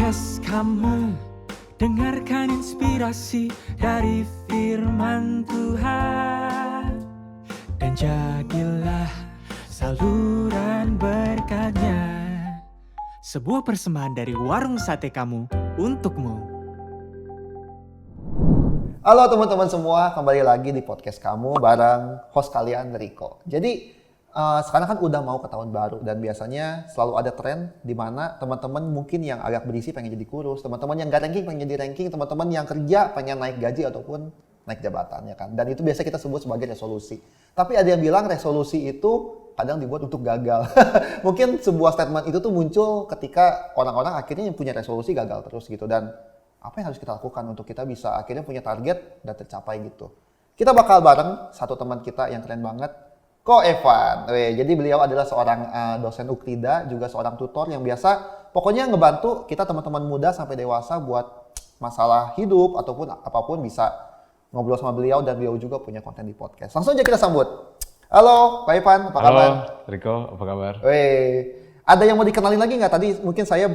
Podcast kamu, dengarkan inspirasi dari firman Tuhan, dan jadilah saluran berkatnya. Sebuah persembahan dari warung sate kamu untukmu. Halo teman-teman semua, kembali lagi di podcast kamu bareng host kalian Riko. Jadi sekarang kan udah mau ke tahun baru dan biasanya selalu ada tren di mana teman-teman mungkin yang agak berisi pengen jadi kurus, teman-teman yang gak ranking pengen jadi ranking, teman-teman yang kerja pengen naik gaji ataupun naik jabatan ya kan. Dan itu biasa kita sebut sebagai resolusi. Tapi ada yang bilang resolusi itu kadang dibuat untuk gagal. Mungkin sebuah statement itu tuh muncul ketika orang-orang akhirnya yang punya resolusi gagal terus gitu. Dan apa yang harus kita lakukan untuk kita bisa akhirnya punya target dan tercapai gitu. Kita bakal bareng satu teman kita yang keren banget, Ko Evan. Jadi beliau adalah seorang dosen Ukrida, juga seorang tutor yang biasa pokoknya ngebantu kita teman-teman muda sampai dewasa buat masalah hidup ataupun apapun bisa ngobrol sama beliau, dan beliau juga punya konten di podcast. Langsung aja kita sambut. Halo, Pak Evan, apa kabar? Halo, Riko, apa kabar? Ada yang mau dikenalin lagi nggak? Tadi mungkin saya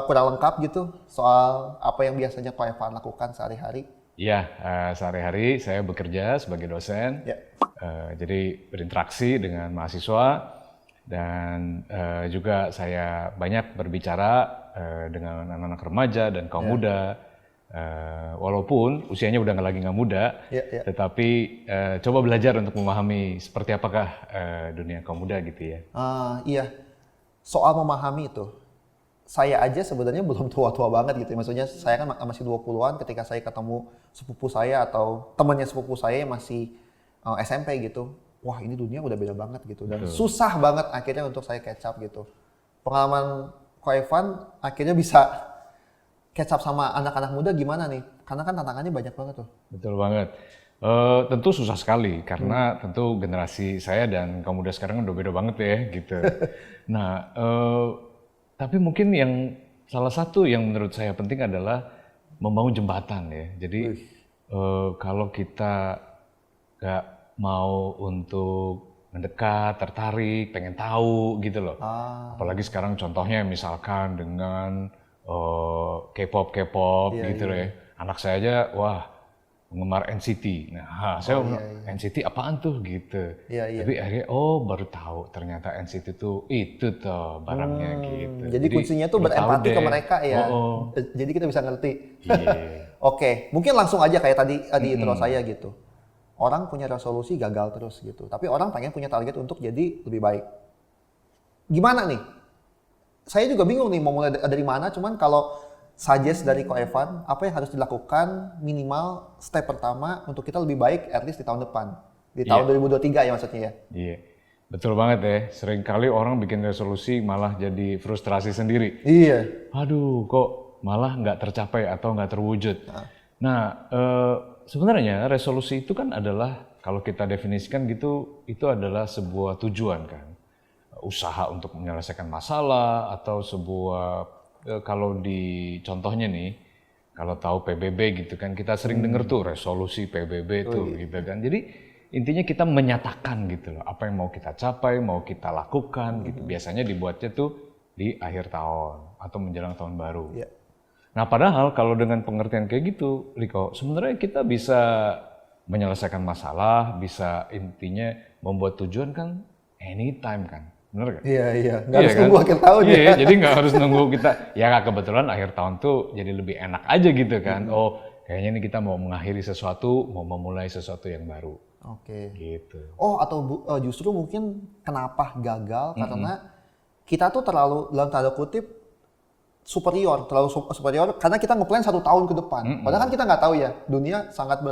kurang lengkap gitu soal apa yang biasanya Pak Evan lakukan sehari-hari. Iya, sehari-hari saya bekerja sebagai dosen, jadi berinteraksi dengan mahasiswa, dan juga saya banyak berbicara dengan anak-anak remaja dan kaum muda. Walaupun usianya udah lagi nggak muda, tetapi coba belajar untuk memahami seperti apakah dunia kaum muda gitu ya. Iya, soal memahami itu, saya aja sebenarnya belum tua-tua banget gitu. Maksudnya saya kan masih 20-an ketika saya ketemu sepupu saya atau temannya sepupu saya yang masih SMP gitu. Wah, ini dunia udah beda banget gitu. Dan susah banget akhirnya untuk saya catch up gitu. Pengalaman Ko Evan akhirnya bisa catch up sama anak-anak muda gimana nih? Karena kan tantangannya banyak banget tuh. Betul banget. Tentu susah sekali karena tentu generasi saya dan kaum muda sekarang udah beda banget ya gitu. Nah, tapi mungkin yang salah satu yang menurut saya penting adalah membangun jembatan ya. Jadi kalau kita nggak mau untuk mendekat, tertarik, pengen tahu gitu loh. Apalagi sekarang contohnya misalkan dengan K-pop gitu loh ya. Anak saya aja, wah, penggemar NCT. Nah, saya NCT apaan tuh gitu. Tapi akhirnya baru tahu ternyata NCT itu tuh barangnya gitu. Jadi kuncinya tuh berempati ke mereka ya. Jadi kita bisa ngerti. Oke, mungkin langsung aja kayak tadi di intro saya gitu. Orang punya resolusi gagal terus gitu. Tapi orang pengen punya target untuk jadi lebih baik. Gimana nih? Saya juga bingung nih mau mulai dari mana. Cuman kalau suggest dari Ko Evan, apa yang harus dilakukan minimal step pertama untuk kita lebih baik at least di tahun depan. Di tahun 2023 ya maksudnya ya? Iya, betul banget ya. Seringkali orang bikin resolusi malah jadi frustrasi sendiri. Iya. Aduh, kok malah nggak tercapai atau nggak terwujud. Nah, sebenarnya resolusi itu kan adalah, kalau kita definisikan gitu, itu adalah sebuah tujuan kan. Usaha untuk menyelesaikan masalah atau sebuah, kalau di contohnya nih, kalau tahu PBB gitu kan, kita sering denger tuh resolusi PBB tuh gitu kan. Jadi intinya kita menyatakan gitu loh, apa yang mau kita capai, mau kita lakukan gitu. Biasanya dibuatnya tuh di akhir tahun atau menjelang tahun baru. Nah, padahal kalau dengan pengertian kayak gitu, Riko, sebenarnya kita bisa menyelesaikan masalah, bisa intinya membuat tujuan kan anytime kan. Bener kan? Iya. Nggak harus nunggu akhir tahun ya. Iya, jadi nggak harus nunggu kita. Ya kebetulan akhir tahun tuh jadi lebih enak aja gitu kan. Kayaknya ini kita mau mengakhiri sesuatu, mau memulai sesuatu yang baru. Oke. Gitu. Atau justru mungkin kenapa gagal karena kita tuh terlalu dalam tanda kutip superior, terlalu superior karena kita ngeplan 1 tahun ke depan. Padahal kan kita nggak tahu ya, dunia sangat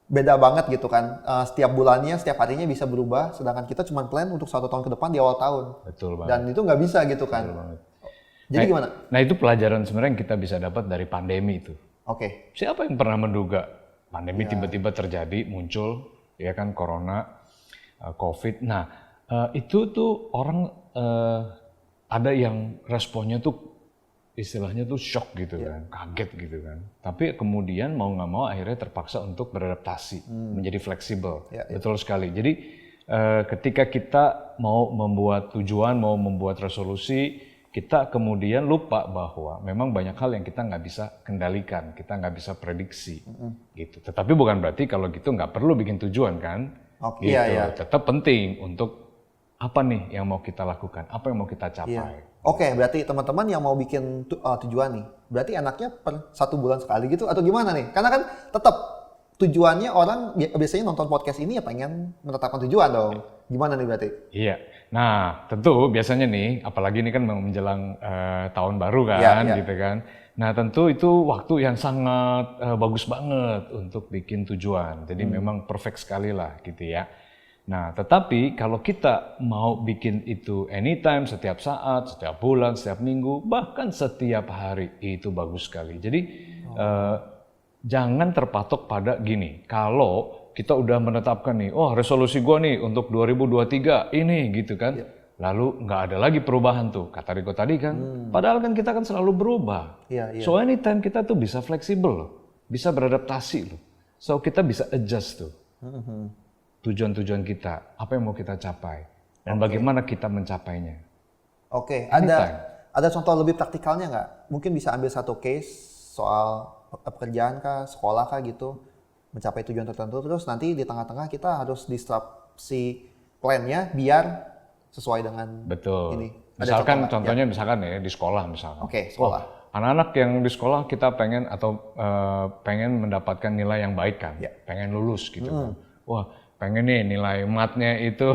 beda banget gitu kan. Setiap bulannya, setiap harinya bisa berubah, sedangkan kita cuma plan untuk 1 tahun ke depan di awal tahun. Betul banget. Dan itu nggak bisa gitu kan. Betul banget. Jadi gimana? Nah, itu pelajaran sebenarnya yang kita bisa dapat dari pandemi itu. Oke. Siapa yang pernah menduga pandemi tiba-tiba terjadi, muncul, ya kan, corona, COVID. Nah, itu tuh orang ada yang responnya tuh istilahnya tuh shock gitu kan, kaget gitu kan. Tapi kemudian mau nggak mau akhirnya terpaksa untuk beradaptasi, menjadi fleksibel. Betul sekali. Jadi ketika kita mau membuat tujuan, mau membuat resolusi, kita kemudian lupa bahwa memang banyak hal yang kita nggak bisa kendalikan, kita nggak bisa prediksi, gitu. Tetapi bukan berarti kalau gitu nggak perlu bikin tujuan kan, Oke, gitu. iya. Tetap penting untuk apa nih yang mau kita lakukan, apa yang mau kita capai. Oke, berarti teman-teman yang mau bikin tujuan nih, berarti enaknya per 1 bulan sekali gitu atau gimana nih? Karena kan tetap tujuannya orang biasanya nonton podcast ini ya pengen menetapkan tujuan dong. Gimana nih berarti? Iya. Nah, tentu biasanya nih, apalagi ini kan menjelang tahun baru kan, Iya. gitu kan. Nah, tentu itu waktu yang sangat bagus banget untuk bikin tujuan. Jadi memang perfect sekali lah, gitu ya. Nah, tetapi kalau kita mau bikin itu anytime, setiap saat, setiap bulan, setiap minggu, bahkan setiap hari, itu bagus sekali. Jadi jangan terpatok pada gini. Kalau kita udah menetapkan nih, oh resolusi gua nih untuk 2023 ini gitu kan. Lalu nggak ada lagi perubahan tuh, kata Riko tadi kan. Padahal kan kita kan selalu berubah. Iya. So anytime kita tuh bisa fleksibel loh, bisa beradaptasi loh. So kita bisa adjust tuh. Tujuan-tujuan kita, apa yang mau kita capai, dan bagaimana kita mencapainya. Oke, ada contoh lebih praktikalnya nggak? Mungkin bisa ambil satu case soal pekerjaan kah, sekolah kah gitu, mencapai tujuan tertentu, terus nanti di tengah-tengah kita harus disrupsi plan-nya biar sesuai dengan Betul. ini. Misalkan contohnya misalkan ya di sekolah misalkan. Oke, sekolah. Anak-anak yang di sekolah kita pengen atau pengen mendapatkan nilai yang baik kan, pengen lulus gitu kan. Wah, pengen nih nilai matnya itu,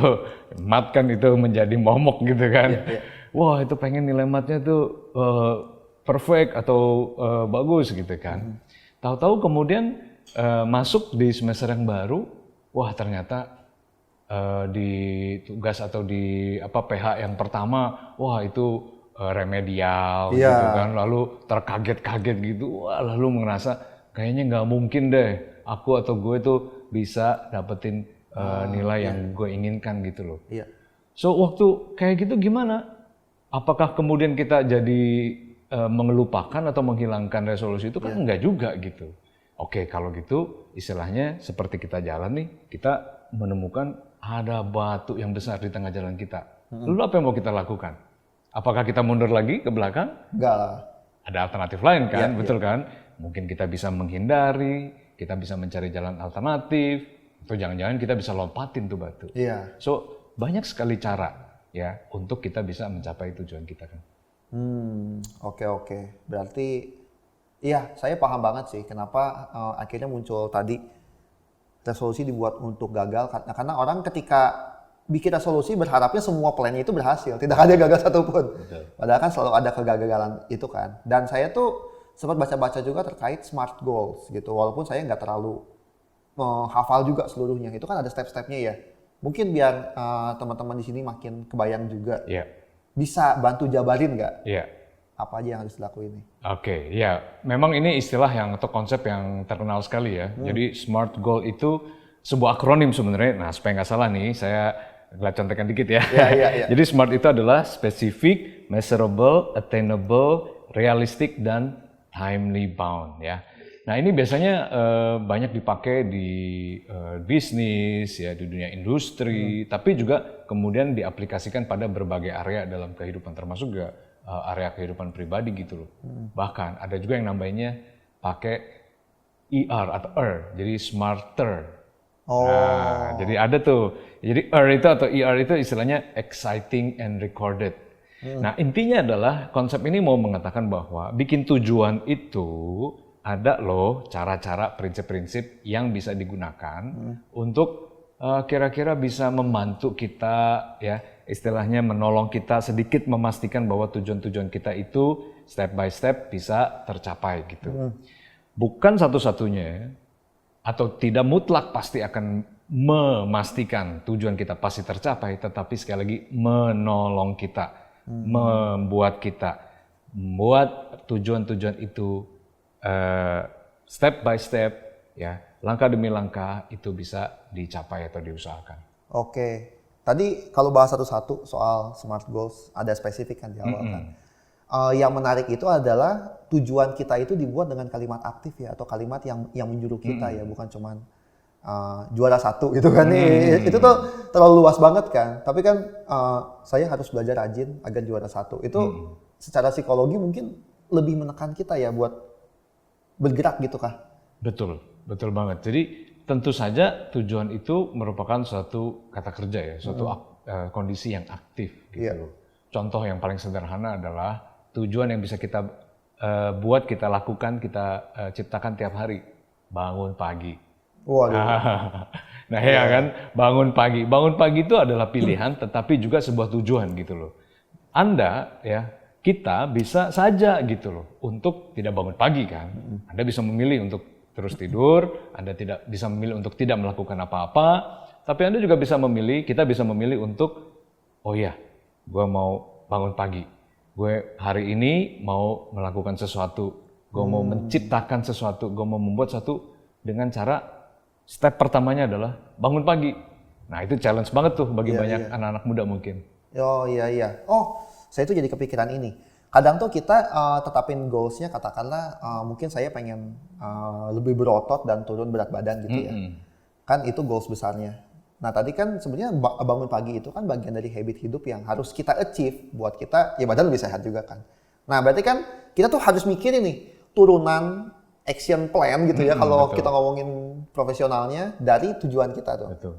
mat kan itu menjadi momok gitu kan. Wah, itu pengen nilai matnya tuh perfect atau bagus gitu kan. Tahu-tahu kemudian masuk di semester yang baru, wah ternyata di tugas atau di PH yang pertama, wah itu remedial gitu kan, lalu terkaget-kaget gitu, wah lalu merasa kayaknya nggak mungkin deh aku atau gue tuh bisa dapetin nilai yang gue inginkan gitu loh. So waktu kayak gitu gimana? Apakah kemudian kita jadi mengelupakan atau menghilangkan resolusi itu? Kan enggak juga gitu. Oke, kalau gitu istilahnya seperti kita jalan nih, kita menemukan ada batu yang besar di tengah jalan kita. Lalu apa yang mau kita lakukan? Apakah kita mundur lagi ke belakang? Enggak lah. Ada alternatif lain kan, betul kan? Mungkin kita bisa menghindari, kita bisa mencari jalan alternatif, atau jangan-jangan kita bisa lompatin tuh batu. So, banyak sekali cara ya untuk kita bisa mencapai tujuan kita kan. Oke. Berarti iya, saya paham banget sih kenapa akhirnya muncul tadi resolusi dibuat untuk gagal, karena orang ketika bikin resolusi berharapnya semua plannya itu berhasil, tidak ada gagal satupun. Padahal kan selalu ada kegagalan itu kan. Dan saya tuh sempat baca-baca juga terkait SMART goals gitu, walaupun saya nggak terlalu hafal juga seluruhnya. Itu kan ada step-stepnya ya. Mungkin biar teman-teman di sini makin kebayang juga. Bisa bantu jabarin nggak? Apa aja yang harus dilakuin nih? Oke, ya memang ini istilah yang atau konsep yang terkenal sekali ya. Jadi SMART goal itu sebuah akronim sebenarnya. Nah supaya nggak salah nih, saya contekan dikit ya. Jadi SMART itu adalah specific, measurable, attainable, realistic, dan timely bound ya. Nah ini biasanya banyak dipakai di bisnis ya, di dunia industri, tapi juga kemudian diaplikasikan pada berbagai area dalam kehidupan, termasuk juga area kehidupan pribadi gitu loh. Bahkan ada juga yang namanya pakai ER atau jadi smarter. Nah, jadi ada tuh. Jadi itu atau ER itu istilahnya exciting and recorded. Nah intinya adalah konsep ini mau mengatakan bahwa bikin tujuan itu ada loh cara-cara, prinsip-prinsip yang bisa digunakan untuk kira-kira bisa membantu kita ya, istilahnya menolong kita sedikit memastikan bahwa tujuan-tujuan kita itu step by step bisa tercapai gitu. Bukan satu-satunya atau tidak mutlak pasti akan memastikan tujuan kita pasti tercapai, tetapi sekali lagi menolong kita, membuat tujuan-tujuan itu step by step ya, langkah demi langkah itu bisa dicapai atau diusahakan. Oke. Tadi kalau bahas satu-satu soal SMART goals ada spesifik kan di awal kan. Yang menarik itu adalah tujuan kita itu dibuat dengan kalimat aktif ya, atau kalimat yang menyuruh kita ya, bukan cuman juara satu gitu kan. Itu tuh terlalu luas banget kan. Tapi kan saya harus belajar rajin agar juara satu. Itu secara psikologi mungkin lebih menekan kita ya buat bergerak gitu kah? Betul, betul banget. Jadi tentu saja tujuan itu merupakan suatu kata kerja ya, suatu kondisi yang aktif gitu. Iya. Contoh yang paling sederhana adalah tujuan yang bisa kita buat, kita lakukan, kita ciptakan tiap hari. Bangun pagi. Waduh. Nah ya kan, bangun pagi. Bangun pagi itu adalah pilihan, tetapi juga sebuah tujuan gitu loh. Anda ya, kita bisa saja gitu loh, untuk tidak bangun pagi kan. Anda bisa memilih untuk terus tidur, Anda tidak bisa memilih untuk tidak melakukan apa-apa, tapi Anda juga bisa memilih, kita bisa memilih untuk, oh ya, gue mau bangun pagi. Gue hari ini mau melakukan sesuatu, gue mau menciptakan sesuatu, gue mau membuat sesuatu dengan cara step pertamanya adalah bangun pagi. Nah itu challenge banget tuh bagi banyak anak-anak muda mungkin. Oh iya. Oh, saya tuh jadi kepikiran ini. Kadang tuh kita tetapin goals-nya, katakanlah mungkin saya pengen lebih berotot dan turun berat badan gitu ya. Kan itu goals besarnya. Nah tadi kan sebenarnya bangun pagi itu kan bagian dari habit hidup yang harus kita achieve buat kita ya badan lebih sehat juga kan. Nah berarti kan kita tuh harus mikirin nih turunan action plan gitu ya kalau betul. kita ngomongin profesionalnya dari tujuan kita tuh. Betul.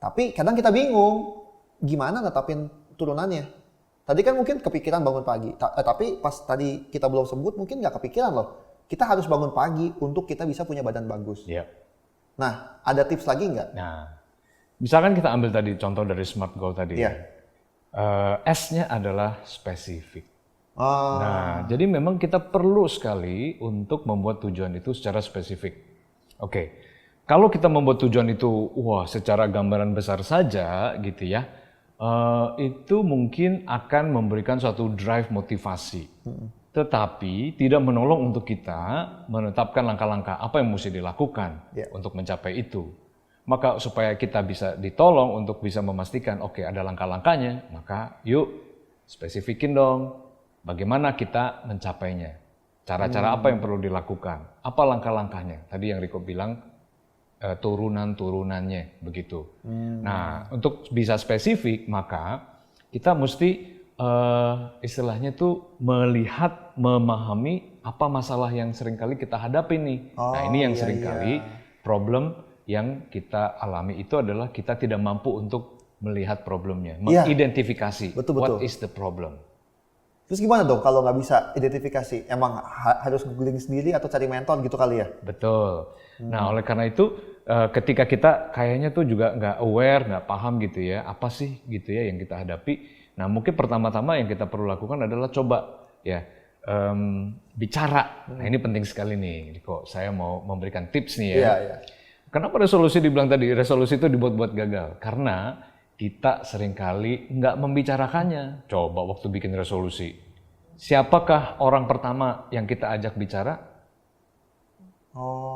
Tapi kadang kita bingung gimana netapin turunannya. Tadi kan mungkin kepikiran bangun pagi, tapi pas tadi kita belum sebut mungkin nggak kepikiran loh. Kita harus bangun pagi untuk kita bisa punya badan bagus. Iya. Nah, ada tips lagi nggak? Nah, misalkan kita ambil tadi contoh dari SMART goal tadi. Iya. S-nya adalah spesifik. Nah, jadi memang kita perlu sekali untuk membuat tujuan itu secara spesifik. Oke, kalau kita membuat tujuan itu, secara gambaran besar saja gitu ya, itu mungkin akan memberikan suatu drive motivasi. Tetapi tidak menolong untuk kita menetapkan langkah-langkah apa yang mesti dilakukan untuk mencapai itu. Maka supaya kita bisa ditolong untuk bisa memastikan, oke, ada langkah-langkahnya, maka yuk spesifikin dong. Bagaimana kita mencapainya? Cara-cara apa yang perlu dilakukan? Apa langkah-langkahnya? Tadi yang Riko bilang turunan-turunannya begitu. Nah, untuk bisa spesifik maka kita mesti istilahnya tuh melihat, memahami apa masalah yang seringkali kita hadapi nih. Nah, ini yang seringkali problem yang kita alami itu adalah kita tidak mampu untuk melihat problemnya, mengidentifikasi what is the problem. Terus gimana dong kalau nggak bisa identifikasi? Emang harus googling sendiri atau cari mentor gitu kali ya? Betul. Nah, oleh karena itu ketika kita kayaknya tuh juga nggak aware, nggak paham gitu ya, apa sih gitu ya yang kita hadapi. Nah, mungkin pertama-tama yang kita perlu lakukan adalah coba ya bicara. Nah, ini penting sekali nih. Kok saya mau memberikan tips nih ya. Kenapa resolusi dibilang tadi? Resolusi itu dibuat-buat gagal. Karena kita seringkali nggak membicarakannya. Coba waktu bikin resolusi. Siapakah orang pertama yang kita ajak bicara?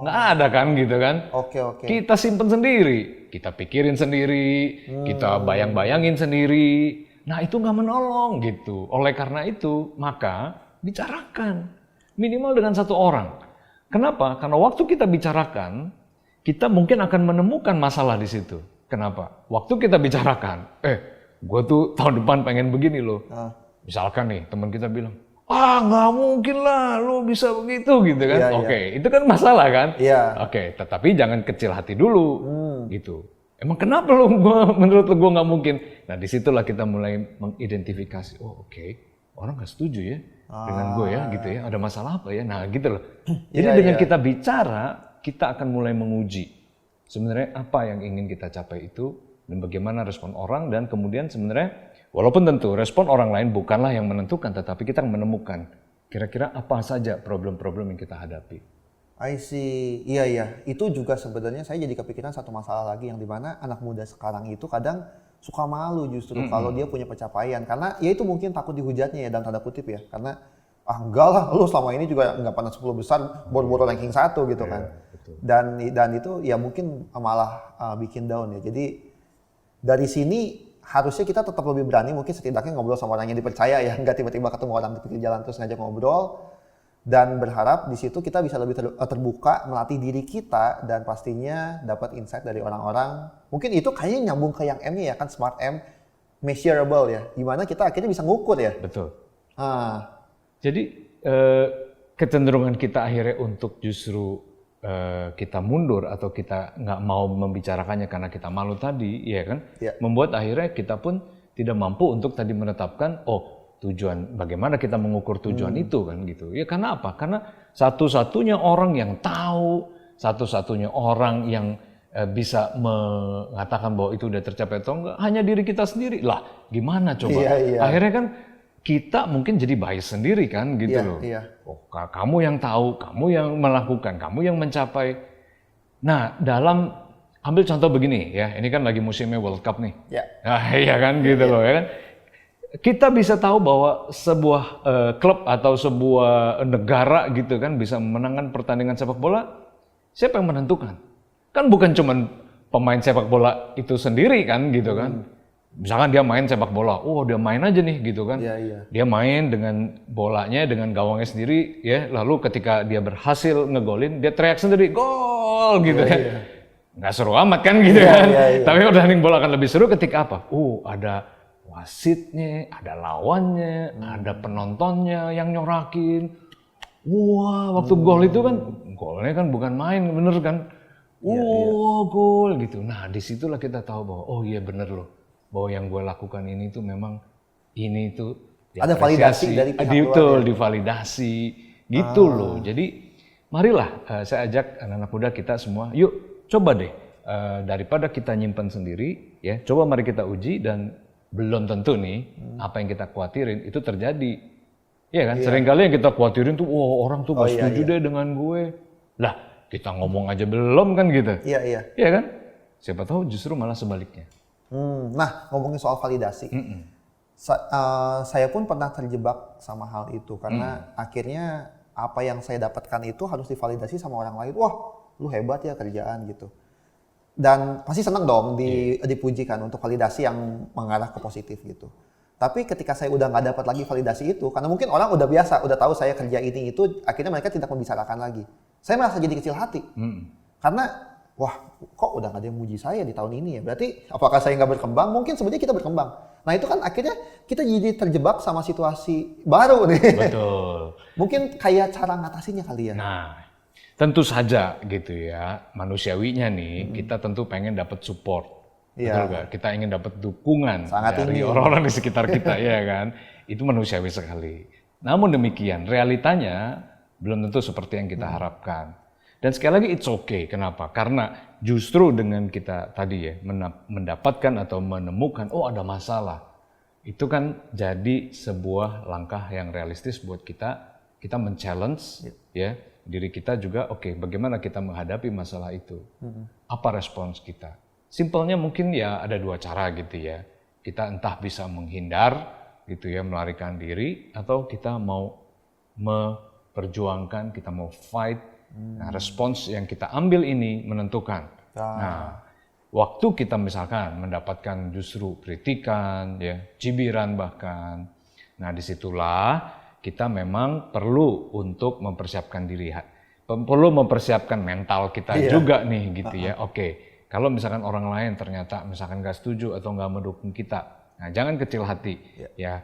Nggak ada kan gitu kan? Oke. Kita simpen sendiri. Kita pikirin sendiri. Kita bayang-bayangin sendiri. Nah itu nggak menolong gitu. Oleh karena itu maka bicarakan. Minimal dengan satu orang. Kenapa? Karena waktu kita bicarakan, kita mungkin akan menemukan masalah di situ. Kenapa? Waktu kita bicarakan, gue tuh tahun depan pengen begini loh. Misalkan nih teman kita bilang, nggak mungkin lah lo bisa begitu gitu kan. Oke, itu kan masalah kan. Oke, tetapi jangan kecil hati dulu gitu. Emang kenapa lo menurut lo gue nggak mungkin? Nah disitulah kita mulai mengidentifikasi, orang nggak setuju ya dengan gue ya gitu ya. Ada masalah apa ya? Nah gitu loh. Jadi dengan kita bicara, kita akan mulai menguji sebenarnya apa yang ingin kita capai itu dan bagaimana respon orang, dan kemudian sebenarnya walaupun tentu respon orang lain bukanlah yang menentukan, tetapi kita menemukan kira-kira apa saja problem-problem yang kita hadapi. I see. Iya. Itu juga sebenarnya saya jadi kepikiran satu masalah lagi yang dimana anak muda sekarang itu kadang suka malu justru kalau dia punya pencapaian. Karena ya itu mungkin takut dihujatnya ya dalam tanda kutip ya. Karena enggak lah, lu selama ini juga nggak pernah 10 besar, boro-boro ranking 1 gitu kan. Dan itu ya mungkin malah bikin down ya. Jadi dari sini harusnya kita tetap lebih berani, mungkin setidaknya ngobrol sama orang yang dipercaya ya, nggak tiba-tiba ketemu orang di pinggir jalan terus ngajak ngobrol, dan berharap di situ kita bisa lebih terbuka, melatih diri kita, dan pastinya dapat insight dari orang-orang. Mungkin itu kayaknya nyambung ke yang M-nya ya kan, Smart M, measurable ya, gimana kita akhirnya bisa ngukur ya. Betul. Jadi kecenderungan kita akhirnya untuk justru kita mundur atau kita nggak mau membicarakannya karena kita malu tadi, ya kan? Membuat akhirnya kita pun tidak mampu untuk tadi menetapkan, tujuan bagaimana kita mengukur tujuan itu kan gitu. Ya karena apa? Karena satu-satunya orang yang tahu, satu-satunya orang yang bisa mengatakan bahwa itu udah tercapai atau enggak, hanya diri kita sendiri. Lah, gimana coba? Akhirnya kan kita mungkin jadi bias sendiri kan gitu loh. Kamu yang tahu, kamu yang melakukan, kamu yang mencapai. Nah, dalam ambil contoh begini ya, ini kan lagi musimnya World Cup nih. Nah, iya kan gitu loh ya kan. Kita bisa tahu bahwa sebuah klub atau sebuah negara gitu kan bisa memenangkan pertandingan sepak bola. Siapa yang menentukan? Kan bukan cuman pemain sepak bola itu sendiri kan gitu kan. Misalkan dia main sepak bola, dia main aja nih gitu kan. Dia main dengan bolanya, dengan gawangnya sendiri ya. Lalu ketika dia berhasil ngegolin, dia teriak sendiri, gol gitu kan. Nggak seru amat kan gitu kan. Tapi pertandingan bola akan lebih seru ketika apa? Ada wasitnya, ada lawannya, ada penontonnya yang nyorakin. Wah, waktu gol itu kan, golnya kan bukan main, bener kan? Gol gitu. Nah, disitulah kita tahu bahwa iya bener loh, bahwa yang gue lakukan ini tuh memang ini tuh ada validasi dari pihak luar. Betul, divalidasi gitu loh. Jadi marilah saya ajak anak-anak muda kita semua, yuk coba deh daripada kita nyimpen sendiri, ya coba mari kita uji dan belum tentu nih apa yang kita khawatirin itu terjadi. Iya kan? Seringkali yang kita khawatirin tuh, orang tuh gak setuju deh dengan gue. Lah, kita ngomong aja belum kan gitu. Iya kan? Siapa tahu justru malah sebaliknya. Nah, ngomongin soal validasi. Saya pun pernah terjebak sama hal itu karena akhirnya apa yang saya dapatkan itu harus divalidasi sama orang lain. Wah, lu hebat ya kerjaan gitu. Dan pasti senang dong dipujikan untuk validasi yang mengarah ke positif gitu. Tapi ketika saya udah nggak dapat lagi validasi itu, karena mungkin orang udah biasa, udah tahu saya kerja ini itu, akhirnya mereka tidak membicarakan lagi. Saya merasa jadi kecil hati. Karena, kok udah nggak ada yang muji saya di tahun ini ya? Berarti apakah saya nggak berkembang? Mungkin sebenarnya kita berkembang. Nah itu kan akhirnya kita jadi terjebak sama situasi baru nih. Betul. Mungkin kayak cara ngatasinnya kali ya. Nah, tentu saja gitu ya, manusiawinya nih, kita tentu pengen dapat support. Betul gak? Kita ingin dapat dukungan dari orang-orang di sekitar kita, ya kan? Itu manusiawi sekali. Namun demikian, realitanya belum tentu seperti yang kita harapkan. Dan sekali lagi, it's okay. Kenapa? Karena justru dengan kita tadi ya, mendapatkan atau menemukan, ada masalah. Itu kan jadi sebuah langkah yang realistis buat kita men-challenge ya, diri kita juga, bagaimana kita menghadapi masalah itu? Apa respons kita? Simpelnya mungkin ya ada dua cara gitu ya. Kita entah bisa menghindar gitu ya, melarikan diri, atau kita mau memperjuangkan, kita mau fight. Nah, respons yang kita ambil ini menentukan. Nah, waktu kita misalkan mendapatkan justru kritikan, ya, cibiran bahkan. Nah, disitulah kita memang perlu untuk mempersiapkan diri, perlu mempersiapkan mental kita juga nih gitu ya. Kalau misalkan orang lain ternyata misalkan nggak setuju atau nggak mendukung kita, nah jangan kecil hati ya.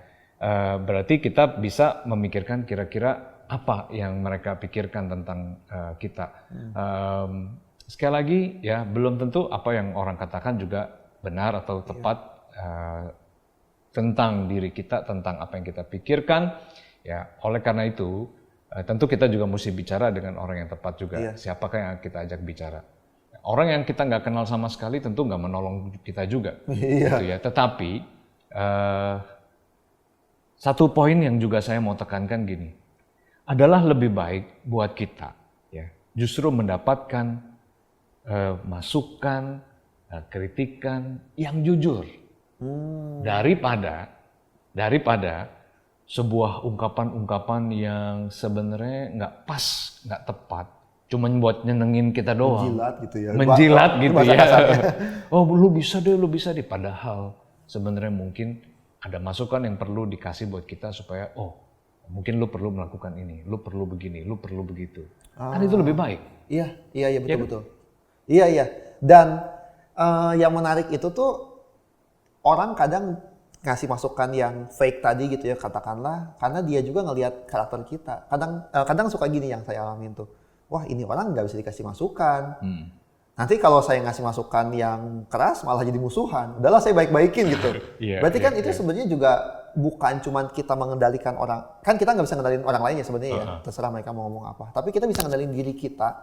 Berarti kita bisa memikirkan kira-kira apa yang mereka pikirkan tentang kita. Sekali lagi ya, belum tentu apa yang orang katakan juga benar atau tepat tentang diri kita, tentang apa yang kita pikirkan. Ya, oleh karena itu tentu kita juga mesti bicara dengan orang yang tepat juga. Siapakah yang kita ajak bicara? Orang yang kita nggak kenal sama sekali tentu nggak menolong kita juga, gitu ya. Tetapi satu poin yang juga saya mau tekankan gini, adalah lebih baik buat kita, ya, justru mendapatkan masukan, kritikan yang jujur, daripada sebuah ungkapan-ungkapan yang sebenarnya nggak pas, nggak tepat. Cuman buat nyenengin kita doang. Menjilat gitu ya. Menjilat gitu ya. Lu bisa deh. Padahal sebenarnya mungkin ada masukan yang perlu dikasih buat kita supaya, mungkin lu perlu melakukan ini, lu perlu begini, lu perlu begitu. Kan itu lebih baik. Iya betul. Iya. Dan yang menarik itu tuh orang kadang ngasih masukan yang fake tadi gitu ya katakanlah, karena dia juga ngelihat karakter kita. Kadang suka gini yang saya alamin tuh, wah ini orang nggak bisa dikasih masukan. Nanti kalau saya ngasih masukan yang keras malah jadi musuhan. Udahlah saya baik-baikin gitu. Berarti kan itu sebenarnya juga bukan cuman kita mengendalikan orang. Kan kita nggak bisa ngendalin orang lain ya sebenarnya ya. Terserah mereka mau ngomong apa. Tapi kita bisa ngendalin diri kita.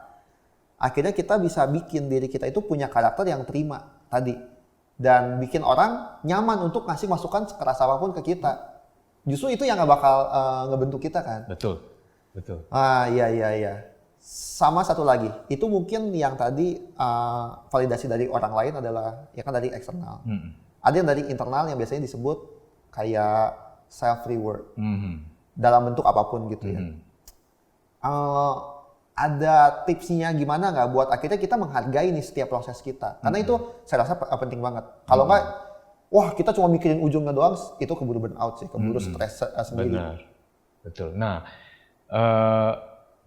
Akhirnya kita bisa bikin diri kita itu punya karakter yang terima tadi. Dan bikin orang nyaman untuk ngasih masukan sekeras apapun ke kita. Justru itu yang nggak bakal ngebentuk kita kan. Betul. Iya. Sama satu lagi, itu mungkin yang tadi validasi dari orang lain adalah ya kan dari eksternal. Ada yang dari internal yang biasanya disebut kayak self reward dalam bentuk apapun gitu ya. Ada tipsnya gimana nggak buat akhirnya kita menghargai nih setiap proses kita? Karena itu saya rasa penting banget. Kalau nggak, wah kita cuma mikirin ujungnya doang, itu keburu burnout sih, keburu stres sendiri. Benar, betul. Nah.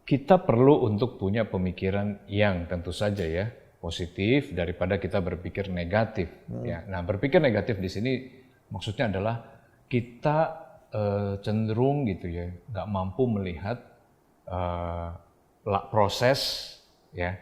Kita perlu untuk punya pemikiran yang tentu saja ya positif daripada kita berpikir negatif. Ya, nah berpikir negatif di sini maksudnya adalah kita cenderung gitu ya nggak mampu melihat proses ya.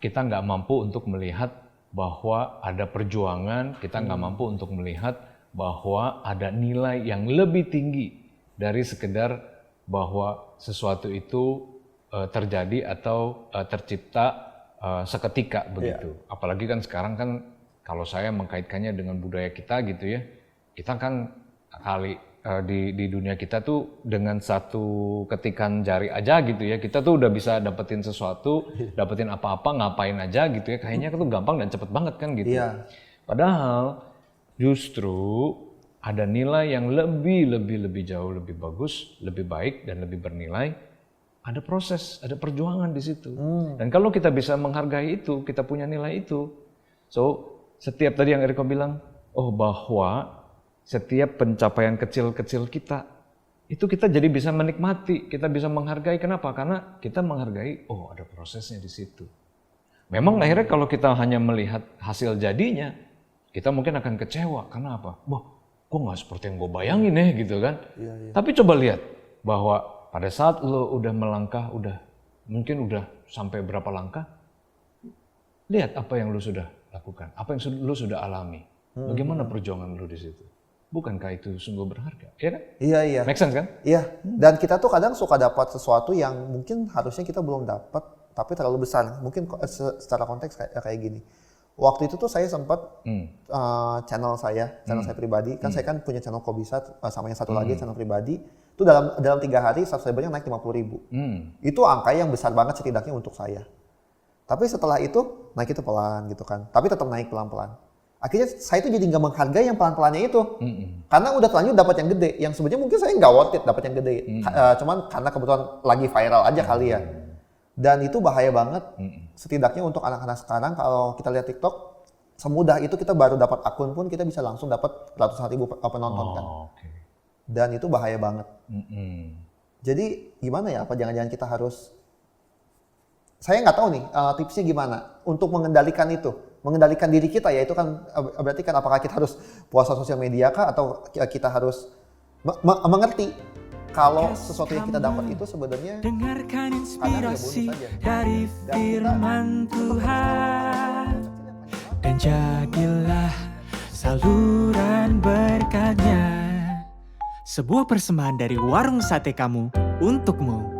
Kita nggak mampu untuk melihat bahwa ada perjuangan. Kita nggak mampu untuk melihat bahwa ada nilai yang lebih tinggi dari sekedar bahwa sesuatu itu terjadi atau tercipta seketika begitu. Apalagi kan sekarang kan kalau saya mengkaitkannya dengan budaya kita gitu ya, kita kan di dunia kita tuh dengan satu ketikan jari aja gitu ya, kita tuh udah bisa dapetin sesuatu, dapetin apa-apa, ngapain aja gitu ya, kayaknya itu gampang dan cepet banget kan gitu. Padahal justru ada nilai yang lebih jauh lebih bagus, lebih baik dan lebih bernilai. Ada proses, ada perjuangan di situ. Dan kalau kita bisa menghargai itu, kita punya nilai itu. So, setiap tadi yang Eriko bilang, bahwa setiap pencapaian kecil-kecil kita, itu kita jadi bisa menikmati, kita bisa menghargai. Kenapa? Karena kita menghargai, ada prosesnya di situ. Memang akhirnya kalau kita hanya melihat hasil jadinya, kita mungkin akan kecewa. Karena apa? Kok nggak seperti yang gue bayangin gitu kan? Tapi coba lihat bahwa pada saat lo udah melangkah, mungkin udah sampai berapa langkah, lihat apa yang lo sudah lakukan, apa yang lo sudah alami, bagaimana perjuangan lo di situ. Bukankah itu sungguh berharga, ya kan? Iya. Make sense kan? Iya. Dan kita tuh kadang suka dapat sesuatu yang mungkin harusnya kita belum dapat, tapi terlalu besar. Mungkin secara konteks kayak gini. Waktu itu tuh saya sempat channel saya pribadi, kan saya kan punya channel Kobisat sama yang satu lagi channel pribadi. Itu dalam 3 hari subscribernya naik 50.000. Itu angka yang besar banget setidaknya untuk saya. Tapi setelah itu naik itu pelan gitu kan. Tapi tetap naik pelan-pelan. Akhirnya saya itu jadi nggak menghargai yang pelan-pelannya itu. Karena udah terlanjur dapat yang gede. Yang sebenarnya mungkin saya nggak worth it dapat yang gede. Cuman karena kebetulan lagi viral aja kali ya. Dan itu bahaya banget. Setidaknya untuk anak-anak sekarang kalau kita lihat TikTok, semudah itu kita baru dapat akun pun kita bisa langsung dapat ratusan ribu penonton kan. Dan itu bahaya banget. Jadi gimana ya? Apa jangan-jangan kita harus? Saya nggak tahu nih tipsnya gimana untuk mengendalikan itu, mengendalikan diri kita ya itu kan berarti kan apakah kita harus puasa sosial media kah atau kita harus mengerti kalau sesuatu yang kita dapat itu sebenarnya dengarkan inspirasi dari firman Tuhan dan jadilah saluran berkatnya. Sebuah persembahan dari warung sate kamu untukmu.